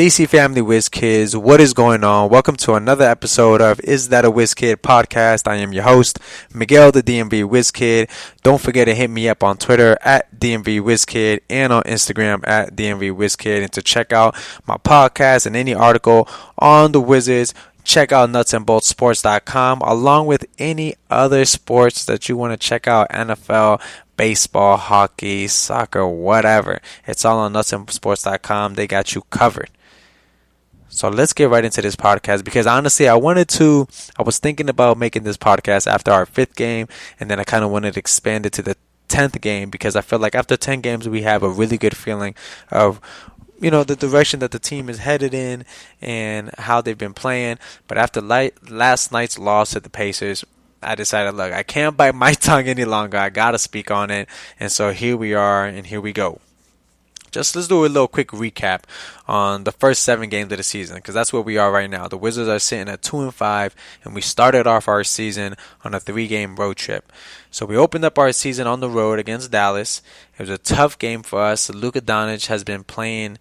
DC Family Whiz Kids, what is going on? Welcome to another episode of Is That a Whiz Kid podcast. I am your host, Miguel the DMV Whiz Kid. Don't forget to hit me up on Twitter at DMV Whiz Kid and on Instagram at DMV Whiz Kid. And to check out my podcast and any article on the Wizards, check out nutsandboltsports.com along with any other sports that you want to check out. NFL, baseball, hockey, soccer, whatever. It's all on nutsandsports.com. They got you covered. So let's get right into this podcast because honestly, I was thinking about making this podcast after our 5th game, and then I kind of wanted to expand it to the 10th game because I feel like after 10 games, we have a really good feeling of, the direction that the team is headed in and how they've been playing. But after last night's loss to the Pacers, I decided, look, I can't bite my tongue any longer. I got to speak on it. And so here we are and here we go. Let's do a little quick recap on the first 7 games of the season because that's where we are right now. The Wizards are sitting at 2-5, and we started off our season on a 3-game road trip. So we opened up our season on the road against Dallas. It was a tough game for us. Luka Doncic has been playing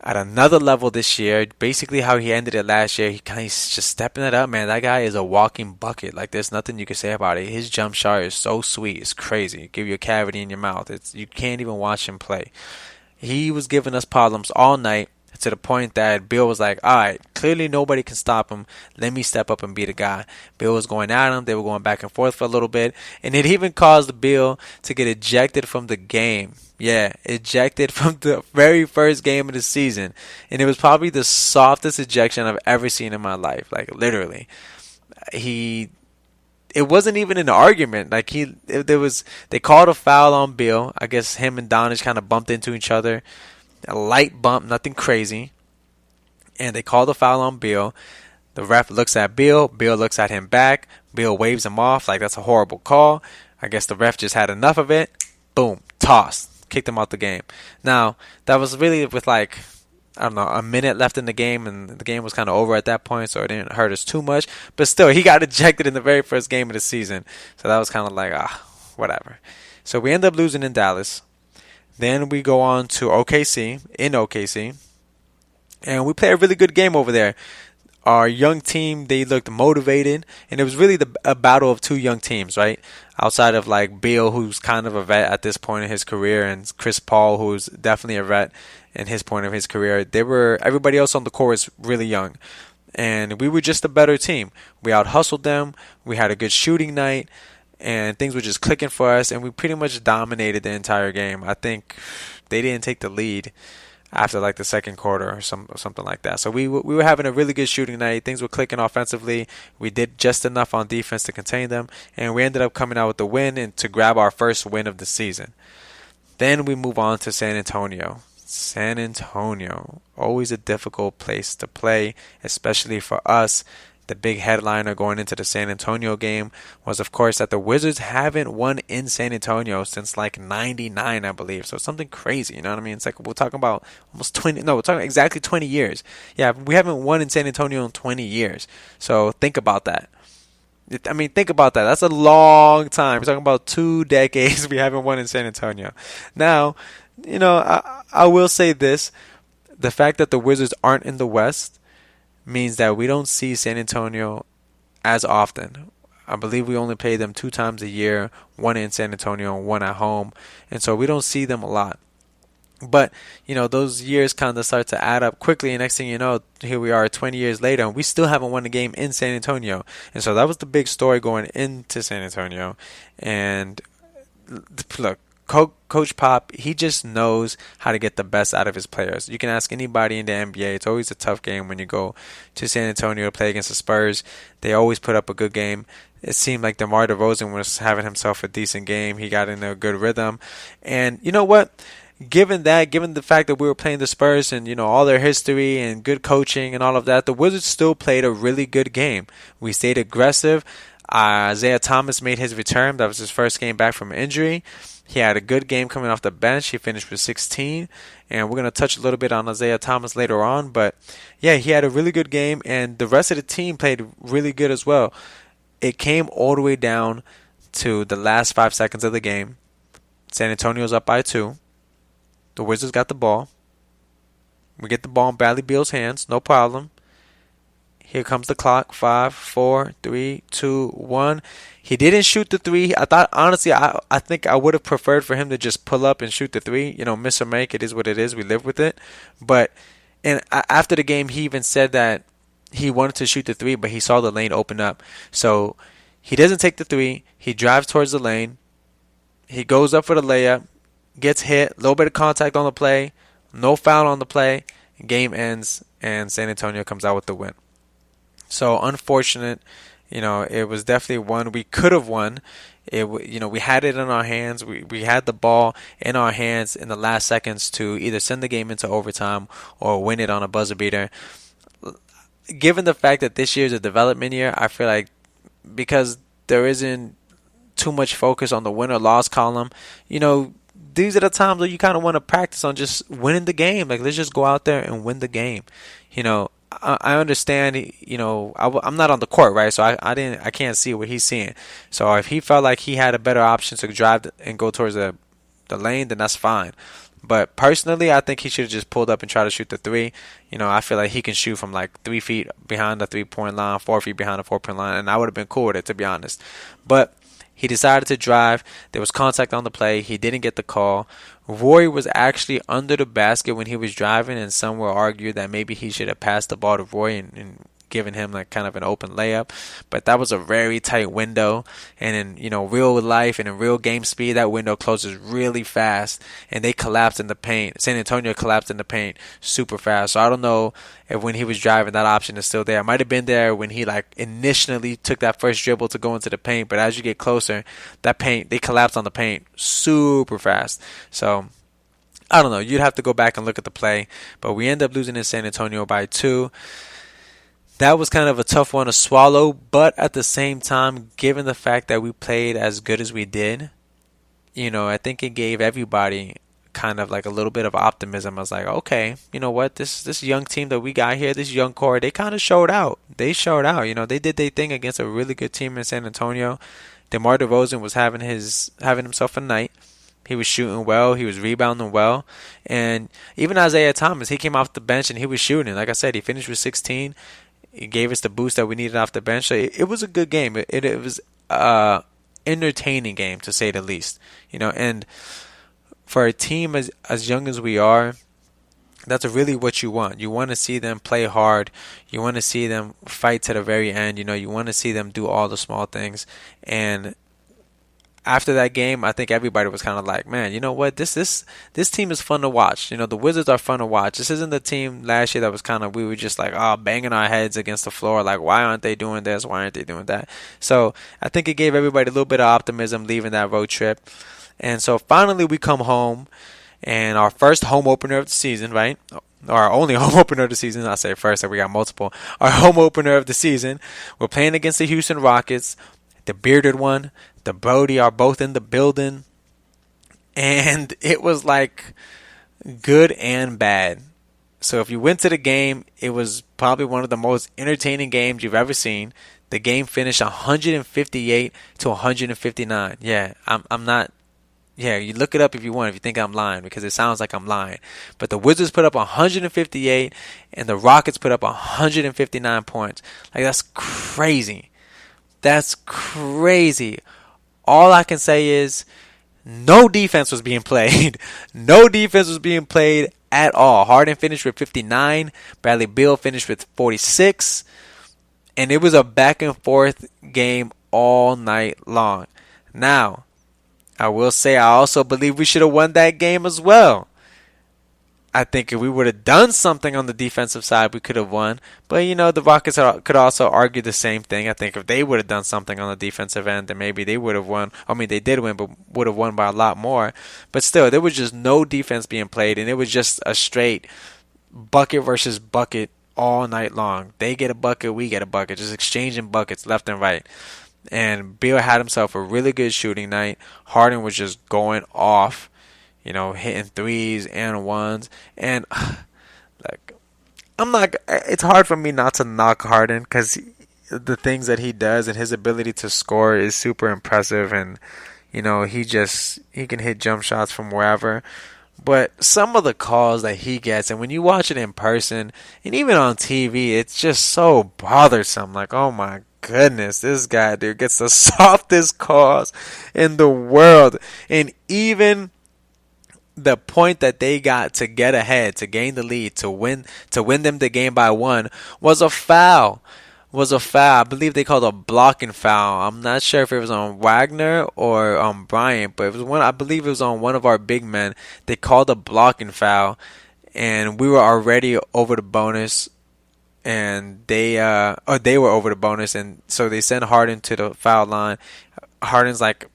at another level this year. Basically how he ended it last year, he's just stepping it up, man. That guy is a walking bucket. Like, there's nothing you can say about it. His jump shot is so sweet. It's crazy. Give you a cavity in your mouth. You can't even watch him play. He was giving us problems all night to the point that Bill was like, all right, clearly nobody can stop him. Let me step up and be the guy. Bill was going at him. They were going back and forth for a little bit. And it even caused Bill to get ejected from the game. Yeah, ejected from the very first game of the season. And it was probably the softest ejection I've ever seen in my life. Like, literally. It wasn't even an argument. Like they called a foul on Bill. I guess him and Doncic kind of bumped into each other. A light bump, nothing crazy. And they called a foul on Bill. The ref looks at Bill. Bill looks at him back. Bill waves him off like that's a horrible call. I guess the ref just had enough of it. Boom, tossed. Kicked him out the game. Now, that was really with a minute left in the game, and the game was kind of over at that point, so it didn't hurt us too much. But still, he got ejected in the very first game of the season. So that was kind of like, whatever. So we end up losing in Dallas. Then we go on to OKC, and we play a really good game over there. Our young team, they looked motivated, and it was really a battle of 2 young teams, right? Outside of like Beal, who's kind of a vet at this point in his career, and Chris Paul, who's definitely a vet in his point of his career. Everybody else on the court was really young, and we were just a better team. We out-hustled them. We had a good shooting night, and things were just clicking for us, and we pretty much dominated the entire game. I think they didn't take the lead after like the second quarter or something like that. So we were having a really good shooting night. Things were clicking offensively. We did just enough on defense to contain them, and we ended up coming out with the win and to grab our first win of the season. Then we move on to San Antonio. San Antonio, always a difficult place to play, especially for us. The big headliner going into the San Antonio game was, of course, that the Wizards haven't won in San Antonio since like 99, I believe. So something crazy, you know what I mean? It's like we're talking about we're talking exactly 20 years. Yeah, we haven't won in San Antonio in 20 years. So think about that. Think about that. That's a long time. We're talking about 2 decades we haven't won in San Antonio. Now, I will say this. The fact that the Wizards aren't in the West means that we don't see San Antonio as often. I believe we only play them 2 times a year, one in San Antonio and one at home. And so we don't see them a lot. But, those years kind of start to add up quickly. And next thing you know, here we are 20 years later, and we still haven't won a game in San Antonio. And so that was the big story going into San Antonio. And look, Coach Pop, he just knows how to get the best out of his players. You can ask anybody in the NBA. It's always a tough game when you go to San Antonio to play against the Spurs. They always put up a good game. It seemed like DeMar DeRozan was having himself a decent game. He got in a good rhythm. And you know what? Given the fact that we were playing the Spurs and, all their history and good coaching and all of that, the Wizards still played a really good game. We stayed aggressive. Isaiah Thomas made his return. That was his first game back from injury. He had a good game coming off the bench. He finished with 16. And we're going to touch a little bit on Isaiah Thomas later on. But, yeah, he had a really good game. And the rest of the team played really good as well. It came all the way down to the last 5 seconds of the game. San Antonio's up by 2. The Wizards got the ball. We get the ball in Bradley Beal's hands, no problem. Here comes the clock. 5, 4, 3, 2, 1. He didn't shoot the three. I thought, honestly, I think I would have preferred for him to just pull up and shoot the three. Miss or make, it is what it is. We live with it. But after the game, he even said that he wanted to shoot the three, but he saw the lane open up. So he doesn't take the three. He drives towards the lane. He goes up for the layup, gets hit, a little bit of contact on the play, no foul on the play. Game ends, and San Antonio comes out with the win. So unfortunate, it was definitely one we could have won. We had it in our hands. We had the ball in our hands in the last seconds to either send the game into overtime or win it on a buzzer beater. Given the fact that this year is a development year, I feel like because there isn't too much focus on the win or loss column, these are the times where you kind of want to practice on just winning the game. Like, let's just go out there and win the game. I understand. I'm not on the court, right? So I can't see what he's seeing. So if he felt like he had a better option to drive and go towards the lane, then that's fine. But personally, I think he should have just pulled up and tried to shoot the three. I feel like he can shoot from like 3 feet behind the 3-point line, 4 feet behind the 4-point line, and I would have been cool with it, to be honest. But he decided to drive. There was contact on the play. He didn't get the call. Roy was actually under the basket when he was driving, and some will argue that maybe he should have passed the ball to Roy and given him like kind of an open layup. But that was a very tight window, and in real life and in real game speed, that window closes really fast, and they collapsed in the paint. San Antonio collapsed in the paint super fast. So I don't know if when he was driving that option is still there. It might have been there when he like initially took that first dribble to go into the paint, but as you get closer, that paint, they collapsed on the paint super fast. So I don't know. You'd have to go back and look at the play, but we end up losing in San Antonio by 2. That was kind of a tough one to swallow, but at the same time, given the fact that we played as good as we did, I think it gave everybody kind of like a little bit of optimism. I was like, okay, you know what, this young team that we got here, this young core, they kind of showed out. They showed out. They did their thing against a really good team in San Antonio. DeMar DeRozan was having himself a night. He was shooting well. He was rebounding well. And even Isaiah Thomas, he came off the bench and he was shooting. Like I said, he finished with 16. It gave us the boost that we needed off the bench. So it was a good game. It was entertaining game, to say the least. And for a team as young as we are, that's really what you want. You want to see them play hard. You want to see them fight to the very end. You want to see them do all the small things. And after that game, I think everybody was kind of like, man, you know what? This team is fun to watch. The Wizards are fun to watch. This isn't the team last year that was kind of, we were just like, banging our heads against the floor. Like, why aren't they doing this? Why aren't they doing that? So I think it gave everybody a little bit of optimism leaving that road trip. And so finally we come home, and our first home opener of the season, right? Or our only home opener of the season. I say first, like we got multiple. Our home opener of the season. We're playing against the Houston Rockets. The bearded one, the Brody are both in the building. And it was like good and bad. So if you went to the game, it was probably one of the most entertaining games you've ever seen. The game finished 158 to 159. Yeah, I'm not. Yeah, you look it up if you want, if you think I'm lying, because it sounds like I'm lying. But the Wizards put up 158 and the Rockets put up 159 points. Like, that's crazy. That's crazy. All I can say is no defense was being played. No defense was being played at all. Harden finished with 59. Bradley Beal finished with 46. And it was a back and forth game all night long. Now, I will say I also believe we should have won that game as well. I think if we would have done something on the defensive side, we could have won. But, the Rockets could also argue the same thing. I think if they would have done something on the defensive end, then maybe they would have won. I mean, they did win, but would have won by a lot more. But still, there was just no defense being played, and it was just a straight bucket versus bucket all night long. They get a bucket, we get a bucket, just exchanging buckets left and right. And Beal had himself a really good shooting night. Harden was just going off. Hitting threes and ones. And, it's hard for me not to knock Harden because the things that he does and his ability to score is super impressive. And, he can hit jump shots from wherever. But some of the calls that he gets, and when you watch it in person and even on TV, it's just so bothersome. Like, oh my goodness, this guy, dude, gets the softest calls in the world. And even the point that they got to get ahead, to gain the lead, to win them the game by one was a foul. Was a foul. I believe they called a blocking foul. I'm not sure if it was on Wagner or on Bryant, but it was one. I believe it was on one of our big men. They called a blocking foul, and we were already over the bonus, and they were over the bonus, and so they sent Harden to the foul line. Harden's like,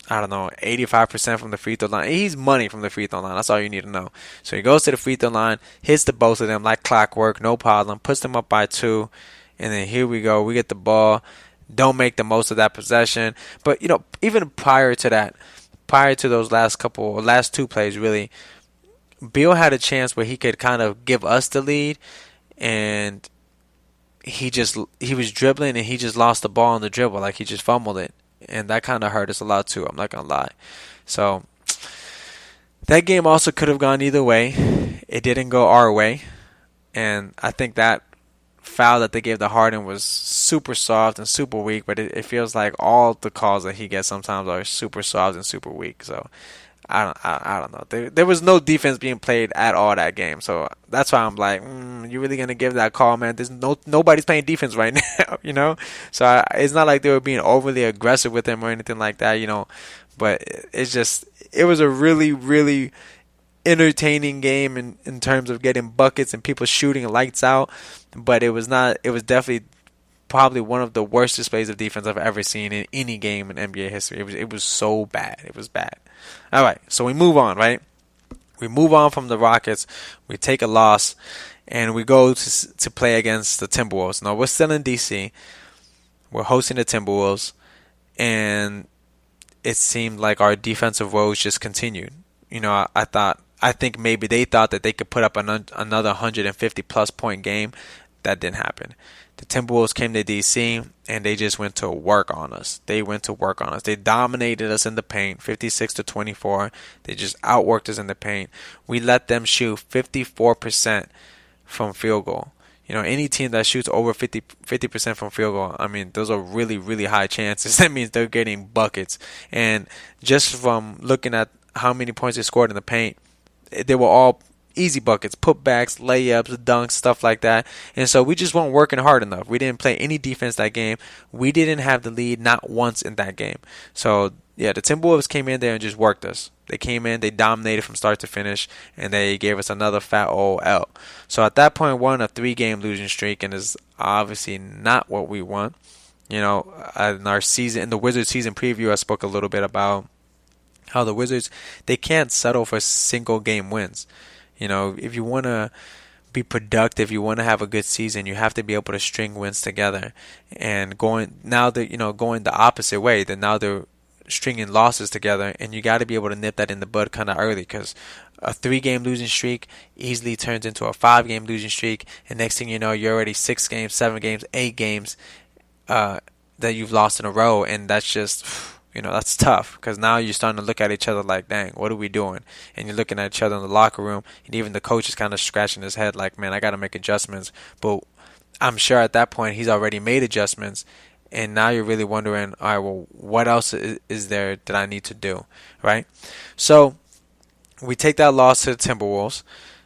I don't know, 85% from the free throw line. He's money from the free throw line. That's all you need to know. So he goes to the free throw line, hits the both of them like clockwork, no problem, puts them up by two. And then here we go. We get the ball. Don't make the most of that possession. But, even prior to that, prior to those last two plays, really, Beal had a chance where he could kind of give us the lead. And he was dribbling and he just lost the ball on the dribble. Like, he just fumbled it. And that kind of hurt us a lot, too. I'm not going to lie. So, that game also could have gone either way. It didn't go our way. And I think that foul that they gave to Harden was super soft and super weak, but it feels like all the calls that he gets sometimes are super soft and super weak. So I don't know. There was no defense being played at all that game, so that's why I'm like, you really gonna give that call, man? There's nobody's playing defense right now, So it's not like they were being overly aggressive with him or anything like that, But it was a really, really entertaining game in terms of getting buckets and people shooting lights out, but it was definitely probably one of the worst displays of defense I've ever seen in any game in NBA history. It was so bad. It was bad. All right, so we move on, right? We move on from the Rockets. We take a loss, and we go to play against the Timberwolves. Now, we're still in D.C. We're hosting the Timberwolves, and it seemed like our defensive woes just continued. I think maybe they thought that they could put up another 150-plus point game. That didn't happen. The Timberwolves came to D.C. and they just went to work on us. They dominated us in the paint, 56-24. They just outworked us in the paint. We let them shoot 54% from field goal. Any team that shoots over 50% from field goal, I mean, those are really, really high chances. That means they're getting buckets. And just from looking at how many points they scored in the paint, they were all easy buckets, putbacks, layups, dunks, stuff like that. And so we just weren't working hard enough. We didn't play any defense that game. We didn't have the lead not once in that game. So, yeah, the Timberwolves came in there and just worked us. They came in, they dominated from start to finish, and they gave us another fat old L. So at that point, we're on a 3-game losing streak, and is obviously not what we want. In our season, in the Wizards season preview, I spoke a little bit about how the Wizards, they can't settle for single game wins. If you want to be productive, you want to have a good season, you have to be able to string wins together. And going the opposite way, then now they're stringing losses together, and you got to be able to nip that in the bud kind of early, because a 3-game losing streak easily turns into a 5-game losing streak, and next thing you know, you're already 6 games, 7 games, 8 games that you've lost in a row, and that's just... that's tough, because now you're starting to look at each other like, dang, what are we doing? And you're looking at each other in the locker room, and even the coach is kind of scratching his head like, man, I got to make adjustments. But I'm sure at that point he's already made adjustments, and now you're really wondering, all right, well, what else is there that I need to do, right? So we take that loss to the Timberwolves.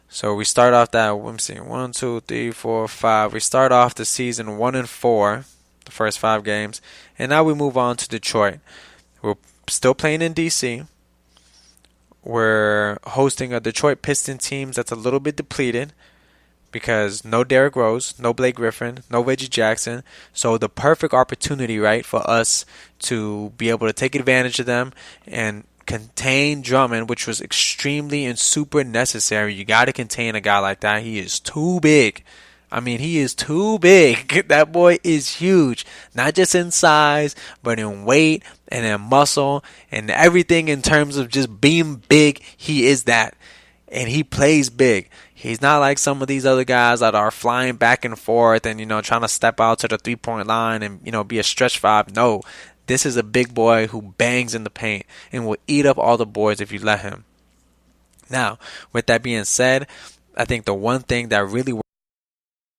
So we start off that, let me see, 1, 2, 3, 4, 5. We start off the season 1-4, the first 5 games, and now we move on to Detroit. We're still playing in D.C. We're hosting a Detroit Pistons team that's a little bit depleted because no Derrick Rose, no Blake Griffin, no Reggie Jackson. So the perfect opportunity, right, for us to be able to take advantage of them and contain Drummond, which was extremely and super necessary. You got to contain a guy like that. He is too big. I mean, he is too big. That boy is huge. Not just in size, but in weight and in muscle and everything in terms of just being big. He is that. And he plays big. He's not like some of these other guys that are flying back and forth and, trying to step out to the 3-point line and, be a stretch 5. No, this is a big boy who bangs in the paint and will eat up all the boards if you let him. Now, with that being said, I think the one thing that really